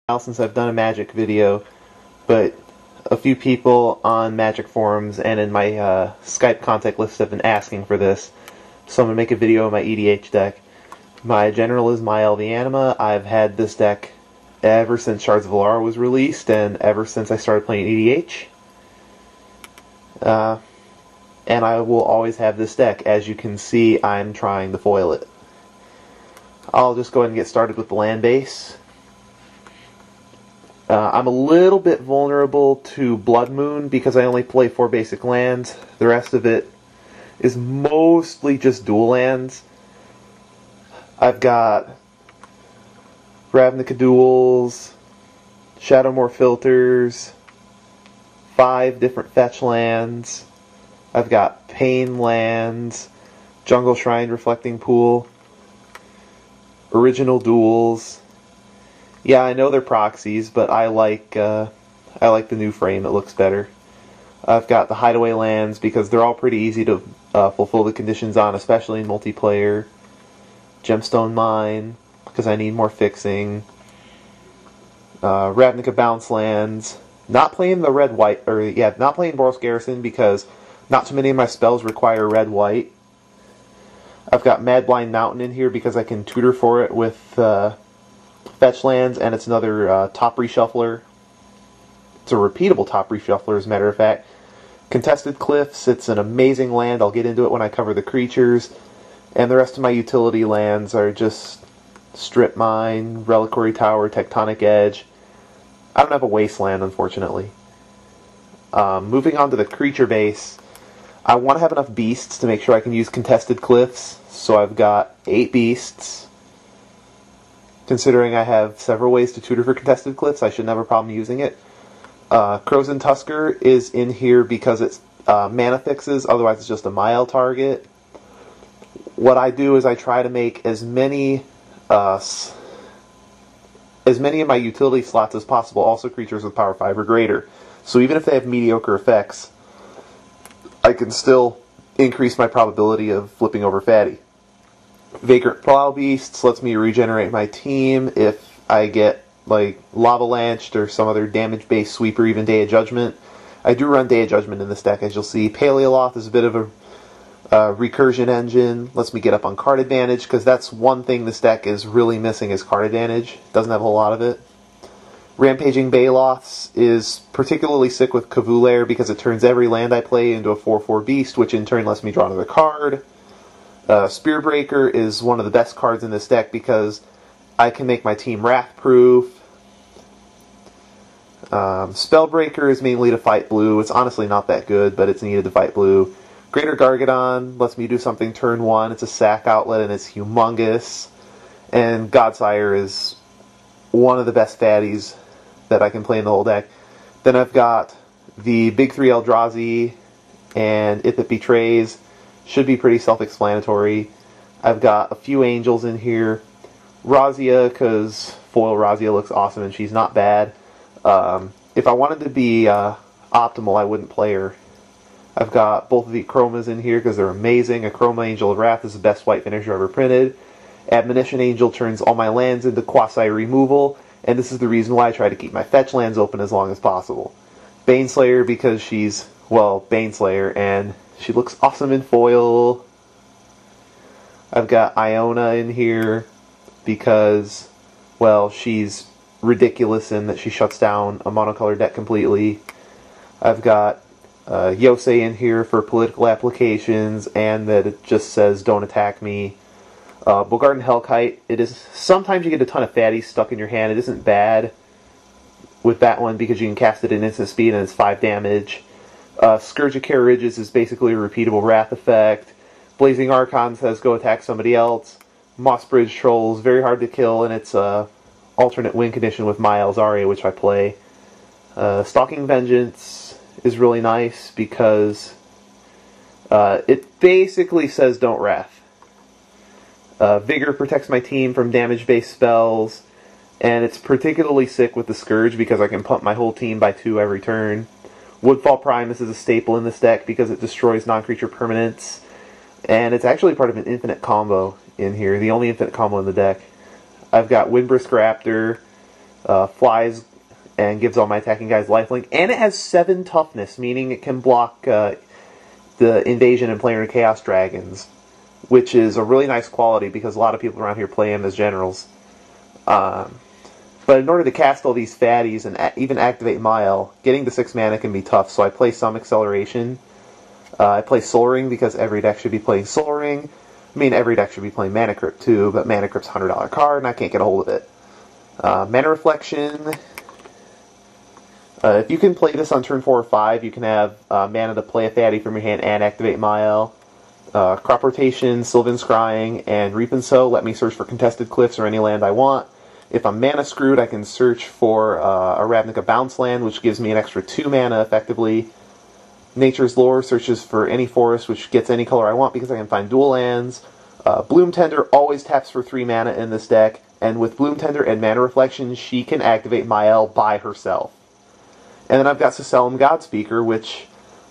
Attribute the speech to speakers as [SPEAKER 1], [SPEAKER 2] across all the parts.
[SPEAKER 1] while since I've done a Magic video, but a few people on Magic forums and in my Skype contact list have been asking for this, so I'm going to make a video of my EDH deck. My general is Mayael the Anima. I've had this deck ever since Shards of Alara was released, and ever since I started playing EDH. And I will always have this deck. As you can see, I'm trying to foil it. I'll just go ahead and get started with the land base. I'm a little bit vulnerable to Blood Moon because I only play 4 basic lands. The rest of it is mostly just dual lands. I've got Ravnica Duels, Shadowmoor Filters, 5 different fetch lands. I've got Pain lands, Jungle Shrine Reflecting Pool, Original Duels. Yeah, I know they're proxies, but I like the new frame. It looks better. I've got the Hideaway lands because they're all pretty easy to fulfill the conditions on, especially in multiplayer. Gemstone Mine because I need more fixing. Ravnica Bounce lands. Not playing the red-white, not playing Boros Garrison because not too many of my spells require red-white. I've got Mad Blind Mountain in here because I can tutor for it with fetch lands, and it's another top reshuffler. It's a repeatable top reshuffler, as a matter of fact. Contested Cliffs, it's an amazing land. I'll get into it when I cover the creatures. And the rest of my utility lands are just Strip Mine, Reliquary Tower, Tectonic Edge. I don't have a Wasteland, unfortunately. Moving on to the creature base, I want to have enough beasts to make sure I can use Contested Cliffs. So I've got 8 beasts. Considering I have several ways to tutor for Contested Cliffs, I shouldn't have a problem using it. Krosan Tusker is in here because it's mana fixes, otherwise it's just a Mayael target. What I do is I try to make as many of my utility slots as possible also creatures with power 5 or greater. So even if they have mediocre effects, I can still increase my probability of flipping over Fatty. Vagrant Plow Beasts lets me regenerate my team if I get like Lava Lanched or some other damage-based sweep or even Day of Judgment. I do run Day of Judgment in this deck, as you'll see. Paleoloth is a bit of a recursion engine. Lets me get up on card advantage, because that's one thing this deck is really missing is card advantage. Doesn't have a whole lot of it. Rampaging Baloths is particularly sick with Kavulair because it turns every land I play into a 4/4 beast, which in turn lets me draw another card. Spearbreaker is one of the best cards in this deck because I can make my team wrath-proof. Spellbreaker is mainly to fight blue. It's honestly not that good, but it's needed to fight blue. Greater Gargadon lets me do something turn 1. It's a sack outlet and it's humongous. And Godsire is one of the best fatties that I can play in the whole deck. Then I've got the big 3 Eldrazi and If It Betrays. Should be pretty self-explanatory. I've got a few angels in here. Razia, because foil Razia looks awesome and she's not bad. If I wanted to be optimal, I wouldn't play her. I've got both of the Chromas in here because they're amazing. A Chroma Angel of Wrath is the best white finisher ever printed. Admonition Angel turns all my lands into quasi-removal, and this is the reason why I try to keep my fetch lands open as long as possible. Baneslayer because she's, well, Baneslayer, and she looks awesome in foil. I've got Iona in here because, well, she's ridiculous in that she shuts down a monocolored deck completely. I've got Yosei in here for political applications and that it just says don't attack me. Bogarden Hellkite, it is sometimes you get a ton of fatties stuck in your hand. It isn't bad with that one because you can cast it in instant speed and it's 5 damage. Scourge of Carriages is basically a repeatable wrath effect. Blazing Archon says go attack somebody else. Mosswort Bridge Trolls, very hard to kill, and it's a alternate win condition with Mayael's Aria, which I play. Stalking Vengeance is really nice because it basically says don't wrath. Vigor protects my team from damage-based spells, and it's particularly sick with the Scourge because I can pump my whole team by 2 every turn. Woodfall Primus is a staple in this deck because it destroys non-creature permanents, and it's actually part of an infinite combo in here, the only infinite combo in the deck. I've got Windbrisk Raptor, flies and gives all my attacking guys lifelink. And it has 7 toughness, meaning it can block the invasion and planar chaos dragons, which is a really nice quality because a lot of people around here play him as generals. But in order to cast all these fatties and even activate Mayael, getting to 6 mana can be tough, so I play some acceleration. I play Soul Ring because every deck should be playing Soul Ring. I mean, every deck should be playing Mana Crypt too, but Mana Crypt's a $100 card and I can't get a hold of it. Mana Reflection. If you can play this on turn 4 or 5, you can have mana to play a fatty from your hand and activate Mayael. Crop Rotation, Sylvan Scrying, and Reap and Sow let me search for Contested Cliffs or any land I want. If I'm mana screwed, I can search for a Ravnica Bounce land, which gives me an extra 2 mana effectively. Nature's Lore searches for any forest, which gets any color I want because I can find dual lands. Bloom Tender always taps for 3 mana in this deck, and with Bloom Tender and Mana Reflection, she can activate Mayael by herself. And then I've got Sacellum Godspeaker, which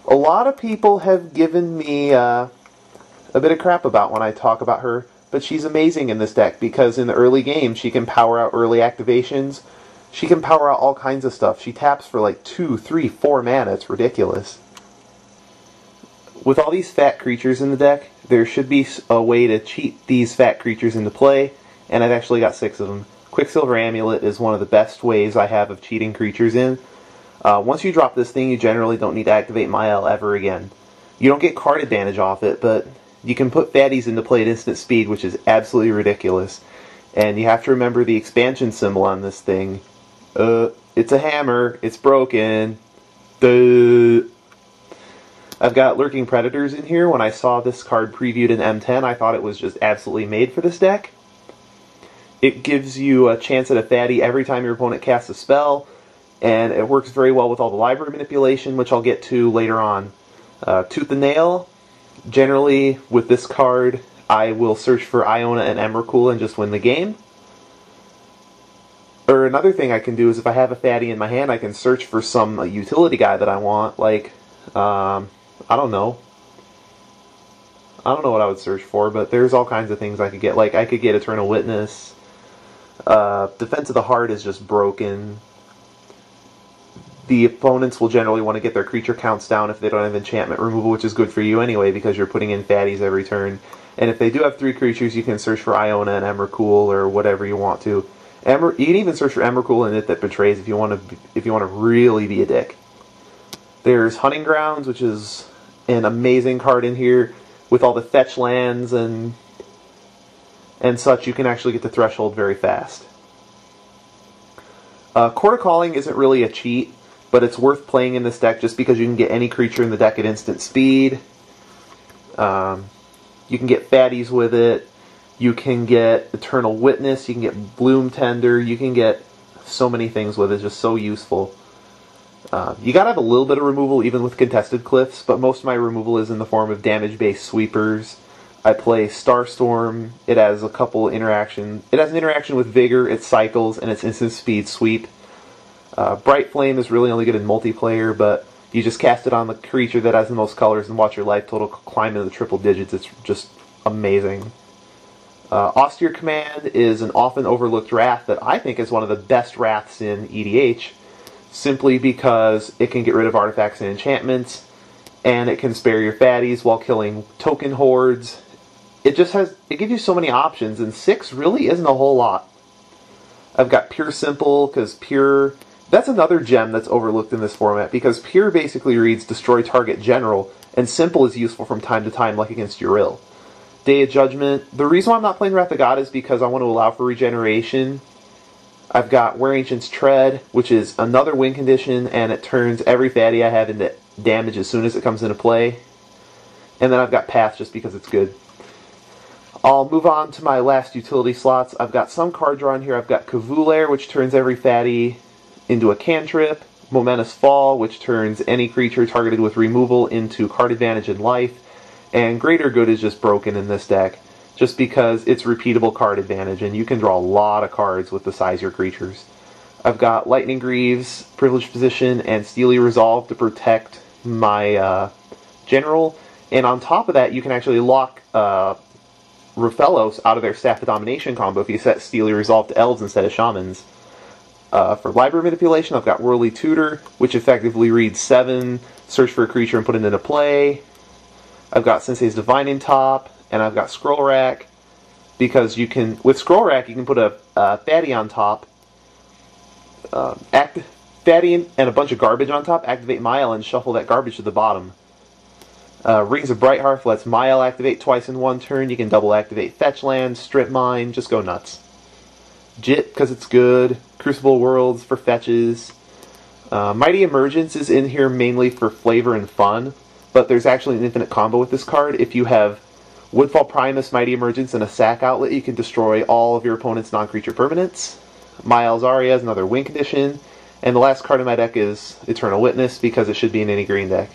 [SPEAKER 1] a lot of people have given me a bit of crap about when I talk about her, but she's amazing in this deck because in the early game she can power out early activations. She can power out all kinds of stuff. She taps for like 2, 3, 4 mana. It's ridiculous. With all these fat creatures in the deck, there should be a way to cheat these fat creatures into play, and I've actually got 6 of them. Quicksilver Amulet is one of the best ways I have of cheating creatures in. Once you drop this thing, you generally don't need to activate Mayael ever again. You don't get card advantage off it, but you can put fatties into play at instant speed, which is absolutely ridiculous. And you have to remember the expansion symbol on this thing. It's a hammer. It's broken. Duh. I've got Lurking Predators in here. When I saw this card previewed in M10, I thought it was just absolutely made for this deck. It gives you a chance at a fatty every time your opponent casts a spell, and it works very well with all the library manipulation, which I'll get to later on. Tooth and Nail. Generally, with this card, I will search for Iona and Emrakul and just win the game. Or another thing I can do is if I have a fatty in my hand, I can search for some utility guy that I want, like, I don't know. I don't know what I would search for, but there's all kinds of things I could get. Like, I could get Eternal Witness. Defense of the Heart is just broken. The opponents will generally want to get their creature counts down if they don't have enchantment removal, which is good for you anyway because you're putting in fatties every turn. And if they do have 3 creatures, you can search for Iona and Emrakul or whatever you want to. You can even search for Emrakul and It That Betrays if you want to really be a dick. There's Hunting Grounds, which is an amazing card in here with all the fetch lands and such. You can actually get the threshold very fast. Court of Calling isn't really a cheat, but it's worth playing in this deck just because you can get any creature in the deck at instant speed. You can get fatties with it. You can get Eternal Witness. You can get Bloom Tender. You can get so many things with it. It's just so useful. You gotta have a little bit of removal even with Contested Cliffs, but most of my removal is in the form of damage-based sweepers. I play Starstorm. It has a couple interactions. It has an interaction with Vigor, it cycles, and it's instant speed sweep. Bright Flame is really only good in multiplayer, but you just cast it on the creature that has the most colors and watch your life total climb into the triple digits. It's just amazing. Austere Command is an often overlooked wrath that I think is one of the best wraths in EDH, simply because it can get rid of artifacts and enchantments, and it can spare your fatties while killing token hordes. It gives you so many options, and 6 really isn't a whole lot. I've got Pure Simple, because Pure... That's another gem that's overlooked in this format, because Pure basically reads Destroy Target General, and Simple is useful from time to time, like against Uriel. Day of Judgment. The reason why I'm not playing Wrath of God is because I want to allow for regeneration. I've got Where Ancients Tread, which is another win condition, and it turns every fatty I have into damage as soon as it comes into play. And then I've got Path just because it's good. I'll move on to my last utility slots. I've got some card draw in here. I've got Kavulair, which turns every fatty into a cantrip. Momentous Fall, which turns any creature targeted with removal into card advantage in life. And Greater Good is just broken in this deck, just because it's repeatable card advantage, and you can draw a lot of cards with the size of your creatures. I've got Lightning Greaves, Privileged Position, and Steely Resolve to protect my general. And on top of that, you can actually lock Rofellos out of their Staff of Domination combo if you set Steely Resolve to Elves instead of Shamans. For library manipulation, I've got Whirly Tutor, which effectively reads 7, search for a creature and put it into play. I've got Sensei's Divining Top, and I've got Scroll Rack, because you can, with Scroll Rack, you can put a fatty on top, fatty and a bunch of garbage on top, activate Mayael and shuffle that garbage to the bottom. Rings of Brighthearth lets Mayael activate twice in one turn. You can double activate Fetch Land, Strip Mine, just go nuts. Jit, because it's good. Crucible Worlds for fetches. Mighty Emergence is in here mainly for flavor and fun, but there's actually an infinite combo with this card. If you have Woodfall Primus, Mighty Emergence, and a sack outlet, you can destroy all of your opponent's non-creature permanents. Mayael Zarya is another win condition. And the last card in my deck is Eternal Witness, because it should be in any green deck.